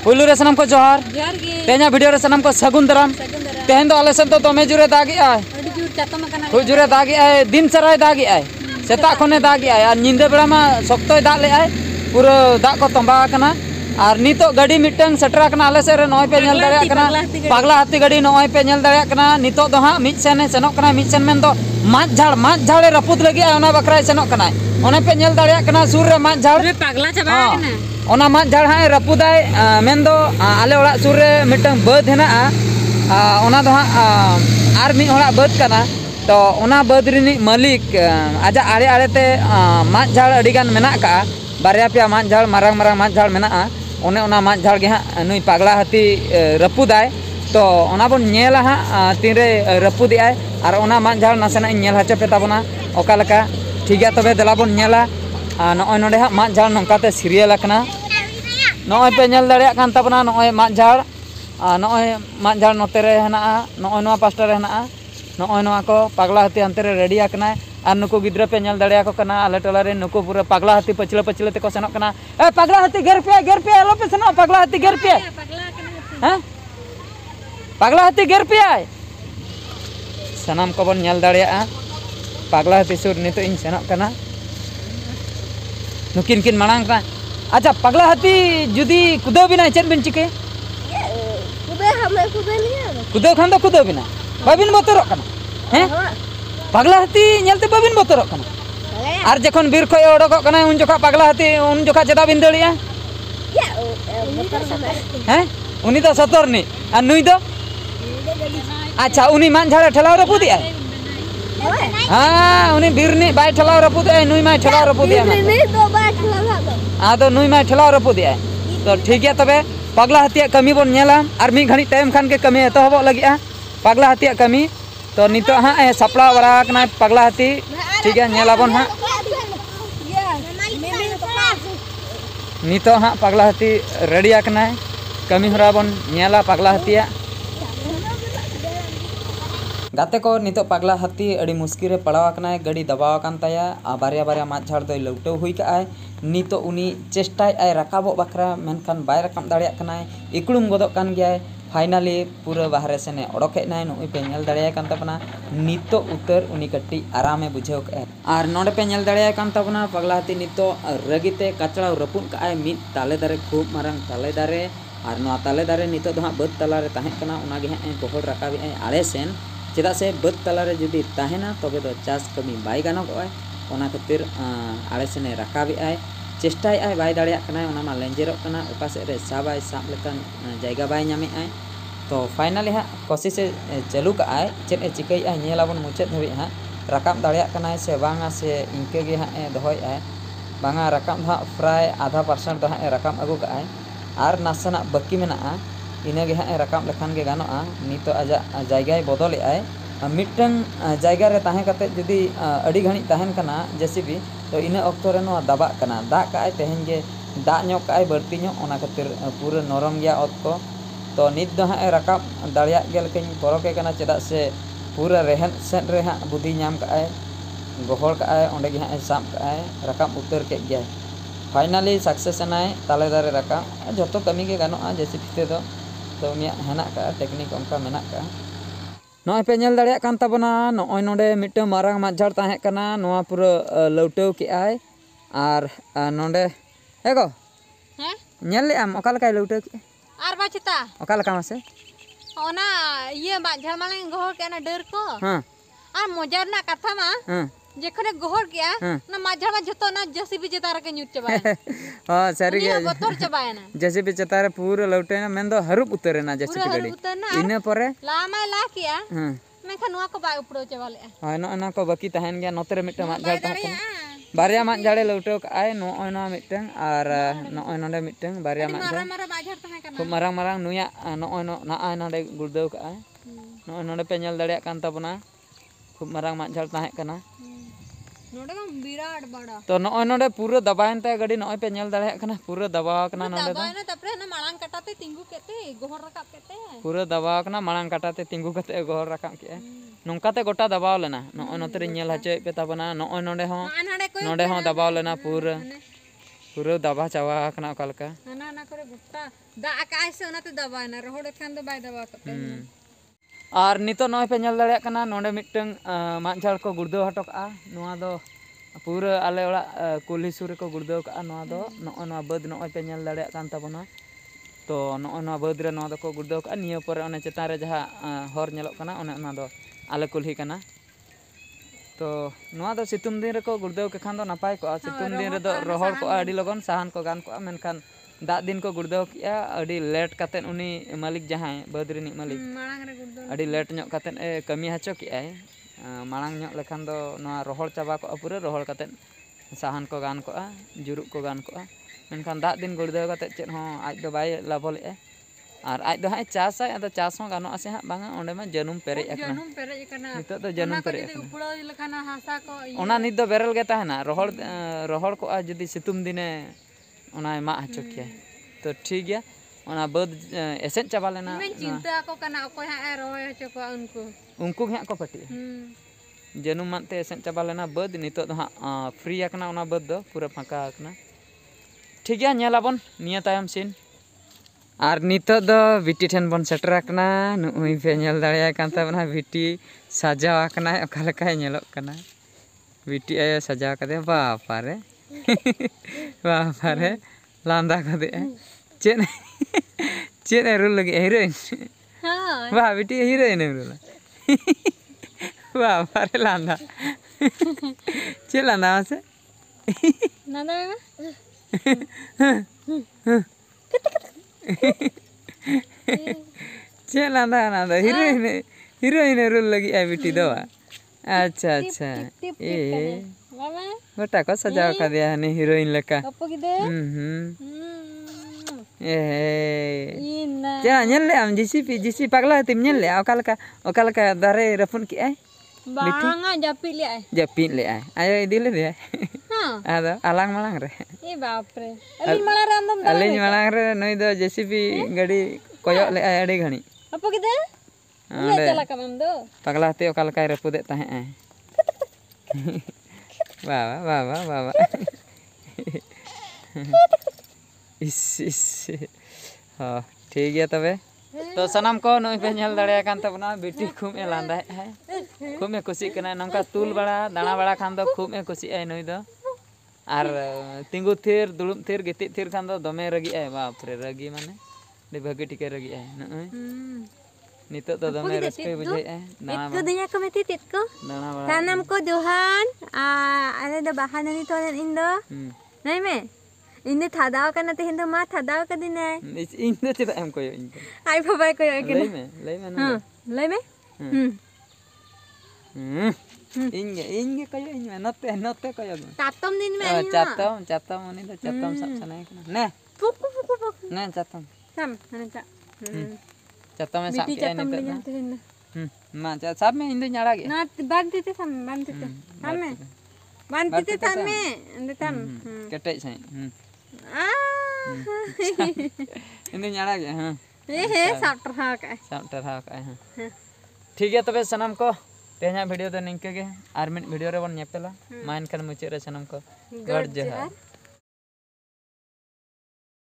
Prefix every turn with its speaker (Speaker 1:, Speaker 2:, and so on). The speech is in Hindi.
Speaker 1: पुलू रे सनम को जोहार तेना वीडियो रे सनम को सगुन दराम तेहन दो आले से तो तमे जुरे दागी आय खूब जुरे दागी आय दिन सराय दागी आय सेता खने दागी आय और निंदे बेड़ा मा सख्तोय दाग ले आय पूरा दाग को तंबा कना और नितो गाड़ी मिटंग सेटरा कना आले से रे नय पे नेल दाड़िया कना पागला हाथी गाड़ी नय पे नेल दाड़िया कना नितो दो हा मिट सेने सेनोक कना मिट सेन मेन दो माछ झाड़ रपुद लगी ओना बकरा सेनोक कना ओने पे नेल दाड़िया कना सुर रे माछ झाड़
Speaker 2: पागला चबा कना
Speaker 1: ओना माछ झाड़ हाय रपुदाय मेन दो आले ओड़ा सुर रे मिटंग बद हेना ओना दो हा आर मी ओड़ा बद कना तो ओना बद रिनी मालिक आजा आड़े आड़े ते माछ झाड़ अडिगान मेना का बारिया पे माछ झाड़ मारांग मारांग माछ झाड़ मेना ओने ओना माछ झाड़ गे हाँ नुई पागला हाथी रपुदाय तो ओना बोन नेला हाँ तीन रपुदी आय और ओना माछ झाड़ नासेना नेल हचे पे ताबोना ओका लका ठीक है तबे देला बोन नेला नय नोडे हाँ माछ झाड़ नोंकाते सीरियल आकना नय पे नेल दाड़िया कान ताबोना नय माछ झाड़ नय माछ झाड़ नोते रे हेना नय नोआ पास्टा रे हेना नय नोआ को पागला हाथी अंते रे रेडी आकना और नुकु गिद्रा पे नेल दाड़िया को कना आले टोला रे नुकु पूरा पागला हाथी पछले पछले ते को सेनोक कना ए पागला हाथी गेर पे आलो पे सेनो पागला हाथी गेर पे हैं पागला हाथी गेर पे आय सनाम को बन नेल दाड़िया पागला हाथी सुर नितो इन सेनोक कना नुकिन किन मांग का अच्छा पागला हाथी जुदी कुदो बिना चेत बिन चिके कुदो खान दो कुदो बिना बाबिन बोतरो कना हैं पागला हाथी नेलते बाबिन बोतरो कना और जखन बीर खय ओडको कना उन जोखा पागला हाथी उन जोखा चेदा बिन दड़िया हैं उनी तो सतरनी और नुई दो अच्छा उनी मान झाड़े ठेलाव रपुदी आय हाँ उनी बीरनी बाय ठेलाव रपुदी आय नुई माय ठेलाव रपुदी आय आदो नुई माय ठेलाव रपुदी आय तो ठीक है तबे पागला हाथी कमी बोन नेला और मी घड़ी टाइम खान के कमी एतहबो लगी पागला हाथी कमी तो नितो हाँ सापड़ा बरा कना पागला हाथी ठीक है नेलाबोन हाँ नितो हाँ पागला हाथी रेडी आकना कमी हरा बोन नेला पागला हाथी गाते को नितो पागला हाथी अड़ी मुश्किल रे पड़ाव आकना गाड़ी दबाव कान ताया बारिया बारिया माछ झाड़ दो लौटो हुई का आय नितो उनी चेष्टाय आय रकाबो बकरा मेनखान बाय रकाब दाड़िया कना इकुड़ुम गदो कान गया फाइनली पूरा बाहर से ओडक हेना नुई पे नेल दाड़िया कान ताबना नितो उतर उनी कट्टी आरामे बुझेव का और नोडे पे नेल दाड़िया कान ताबना पागला हाथी नितो रगिते कचड़ा रपुन का मिद ताले दारे खूब मारंग ताले दारे और नोआ ताले दारे नितो दो बद तलारे ताहे कना उनागे हाँ गोहड़ रकाबे आड़े सेन चेदा से बद तलारे जुदी ताहेना तबे दो चास कमी बाय गानोगोय ओना खातिर आड़े सेने रकाबे आय चेष्टाय आय बाय दाड़िया कना ओना मा लेंजेरोग कना ओका सेद रे साबाय साब लेकान जायगा बाय नामे आय तो फाइनली हाँ कोशिश चालू का आय चेद ए चिकई आय नेलाबन मुचाद धबी हाँ रकाब दाड़िया कना से बांगा से इनके गे हाँ दोहय आय बांगा रकाब हाँ प्राय आधा % दो हाँ रकाब अगू का आय और नासना बाकी मेना इनगे हाँ रकाब लेखान के गानोआ नितो आजा जायगा बदल आय मिटन जायगा रे ताहे कते जुदी अड़ी घणी ताहेन कना जेसीबी तो इना अक्तो रे नो दबा कना दा काय तेहन गे दा ᱧᱚᱜ काय बर्ती ᱧᱚᱜ ओना खातिर पूरा नरम गया ओत को तो नित दो हाँ रकाब दाड़िया गे लेकिन परके कना चेदा से पूरा रेहन सेन रे हाँ बुद्धि नाम का आय गोहड़ का आय ओंडे गे हाँ साब का आय रकाब उतर के गया फाइनली सक्सेस नाय ताले दारे रकाब जतो कमी के गानोआ जेसीबी ते तो उनिया हेना का टेक्निक उनका मेना का नय पे नेल दाड़िया कान ताबना नय नोडे मिटे मारांग माछ झाड़ ताहे कना नोआ पूरा लौटो के आय और नोडे हेगो हैं नेल ले आम ओका लका लौटो के
Speaker 2: आर बाचिता
Speaker 1: ओका लका मासे
Speaker 2: ओना ये माछ झाड़ माले गोहर के ना डर को
Speaker 1: हां
Speaker 2: आर मजार ना कथा मा हां जेखने गोहर गया ना माछ झाड़ मा जतो ना जेसीबी चेतार के न्यूट चबाय
Speaker 1: हां सरी गे
Speaker 2: बतोर चबाय ना
Speaker 1: जेसीबी चेतार पूरा लौटे ना मेन दो हरुप उतरे ना जेसीबी गाड़ी इने परे
Speaker 2: ला मा ला किया हां मेखा नुआ को बाय उपड़ो चबाले
Speaker 1: हां ना को बाकी तहन गया नोतरे मिटे माछ झाड़ ताहे बारिया माछ झाड़े लौटो का आय नोय ना मिटे और नोय नोडे मिटे बारिया माछ झाड़
Speaker 2: मारा बाजार ताहे कना
Speaker 1: खूब मारांग मारांग नुया नोय ना आय नोडे गुलदो का आय नोय नोडे पे नेल दाड़िया कान ताबना खूब मारांग माछ झाड़ ताहे कना नोडे का बिराट बड़ा तो नोय नोडे पूरा दबायन ते गाड़ी नोय पे नेल दाड़िया कना पूरा दबाव कना नोडे
Speaker 2: दबायना तपरे ना माळांग कटाते तिंगु केते गोहर रकाब केते
Speaker 1: पूरा दबाव कना माळांग कटाते तिंगु केते गोहर रकाब के नोंकाते गोटा दबाव लेना नोय नोते रे नेल हचोय पे ताबना नोय नोडे हो दबाव लेना पूरा पूरा दबा चावा कना ओका लका
Speaker 2: ना ना करे गुट्टा दा आकाश से ओनाते दबाना रोहड़ खान दो बाय दबा कते
Speaker 1: और नितो नय पे नेल दाड़िया कना नोंडे मिटटन माग झाड़ को गुर्दो हटो का नोआ दो पूरा आले ओड़ा कुली सुर को गुर्दो का नोआ दो नोआ बद नोय पे नेल दाड़िया कान ताबोना तो नोआ बद रे नोआ दो को गुर्दो का निया पर ओने चेतान रे जहा हर नेलोक कना ओने ओना दो आले कुल्ही कना तो नोआ दो सितुम दिन रे को गुर्दो के खान दो नापाय को सितुम दिन रे दो रोहड़ को आडी लगन साहन को गान को मेनखान दाग दिन को गुर्दो किया अडी लेट कातेन उनी मालिक जहां बद रिनी मालिक
Speaker 2: मांग रे गुर्दो
Speaker 1: अडी लेट ᱧᱚᱜ कातेन कमी हचो किया मांग ᱧᱚᱜ लेखान दो नोआ रोहड़ चाबा को पूरा रोहड़ कातेन साहन को गान को जुरुक को गान को मेनखान दाग दिन गुर्दो काते चेत हो आज दो बाय लाभले और आज दो हाय चास आय अदो चास हो गानो आसे हा बांगा ओंडे मा जनुम पेरे एकना
Speaker 2: जनुम पेरे एकना
Speaker 1: नितो तो जनुम पेरे एकना
Speaker 2: उपड़ो लेखाना हासा को
Speaker 1: ओना नित दो बेरल गे ताहना रोहड़ को जदी सितुम दिने ओना मा हचो किया तो ठीक गया ओना बद एसेन चाबा लेना
Speaker 2: मैं चिंता को कना ओकोय हा रोय हचो को
Speaker 1: उनको हा को पटी जनुम मानते एसेन चाबा लेना बद नितो दो हा फ्री आकना ओना बद दो पूरा फाका आकना ठीक गया नेलाबन निया तायम सीन और नितो दो बिटी ठेन बन सेटर आकना नुई पे नेल दाड़िया कान ताबना बिटी सजाव आकना ओका लेका नेलोक कना बिटी आय सजाव कदे बापा रे बापा रे लांदा कदे चेन चेन रुल लगे हीरोइन
Speaker 2: हां
Speaker 1: वाह बेटी हीरोइन रुल वाह पारे लांदा चे लांदा से
Speaker 2: नाना
Speaker 1: चे लांदा नादा हीरोइन रुल लगी है बेटी दो अच्छा अच्छा ए
Speaker 2: बाबा
Speaker 1: बेटा को सजाव का दिया है हीरोइन लका
Speaker 2: अपो गिदे
Speaker 1: Jangan nyele am jisi pagla tim nyele okal ka dare rafun ki ai
Speaker 2: banga
Speaker 1: japit le ai ayo idile dia ada alang malang re
Speaker 2: baap re alin
Speaker 1: malang re noi do JCB gadi koyok le ai ade ghani
Speaker 2: apa kide le chala kamam do
Speaker 1: pagla te okal ka rapude tahe ai वाह इस हाँ ठीक है तबे तो सनम को नई पे नेल दाड़िया कान तबना बेटी खूब ए लांदा है खूब में खुशी कना नंका तुल बड़ा दाना बड़ा खान दो खूब में खुशी है नई दो आर तिंगु थेर दुलुम थेर गिति थेर खान दो दमे रगी है बाप रे रगी माने दे भागे टिके रगी है नई नितो तो दमे रस्के बुझे है
Speaker 2: itu dunia ko meti titko tanam ko Johan ada do bahan ni tolen indo nai me ini thadaw ka na te hindo ma thadaw ka din ai
Speaker 1: indo cheta em koyo indo
Speaker 2: ai babai koyo ke
Speaker 1: lei me no
Speaker 2: lei me
Speaker 1: inge koyo inge note koyo
Speaker 2: chatom din me
Speaker 1: chatom oni do chatom sab sanai kana ne
Speaker 2: puk
Speaker 1: ne chatom
Speaker 2: sam ana cha
Speaker 1: chatom में साब के नहीं तो मां चा साब में इंदु न्याड़ा के
Speaker 2: ना बांधते sam सामे बांधते सामे अंदे तम
Speaker 1: कटे सही इंदु न्याड़ा के हां
Speaker 2: हे साब टरहा का
Speaker 1: हां ठीक है तबे सनम को तेना वीडियो तो निंके के आर मिनट वीडियो रे बन नेपेला माइन कन मुचे रे सनम को गड जहार